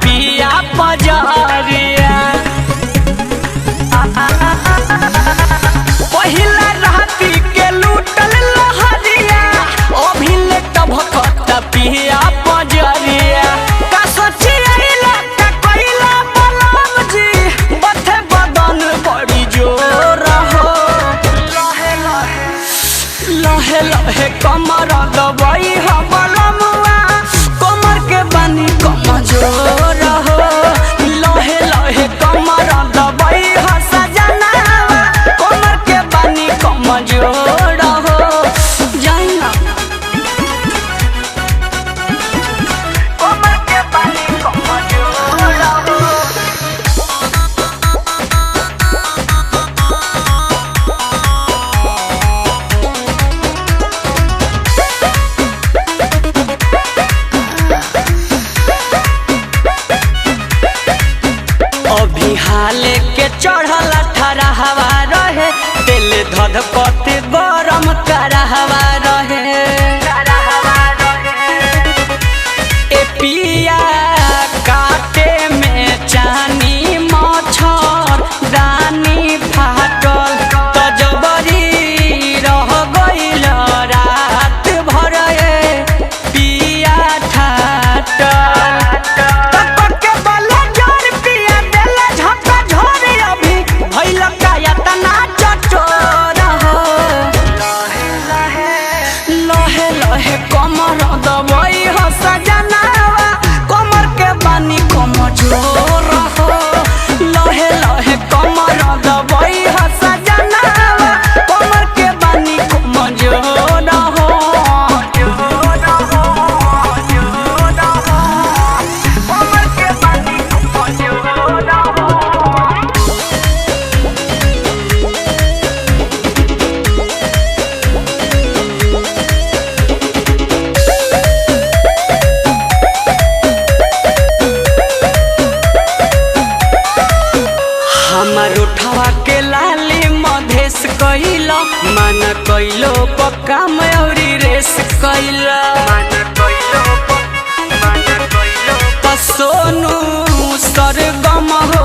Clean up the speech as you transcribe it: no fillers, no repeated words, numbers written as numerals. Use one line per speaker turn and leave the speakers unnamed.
पिया पजरिया पहिला राती के लूटल लहरिया अभिले टभकत पिया पजरिया का सोचिया का कइला बलम जी बथे बदन बड़ी जोर हो लहे लहे कमर दबाई हो बलमुआ कमर के बानी कमजोर हो लहे लहे कमर दबाई हो सजनावा कमर के बानी कमजोर हो जाइना कमर के बानी कमजोर हो अभी हाले के चढ़ल ठरा हवा रहे दिल धधकत गरम करा हवा रहे ए पिया काटे में चानी मच्छर दानी फाटल तजबरी रह गइल रात भर पिया ठाटल कमर दबाई हो सजनावा कमर के बानी कमजोर हो लहे लहे कमर दबाई हो सजनावा कमर के बानी कमजोर हो कमर के बानी कमजोर हो हमर उठवा के लाली मधेस कइला मन कइलो पक्का मयूरी रेस कइला सोनू सरगम हो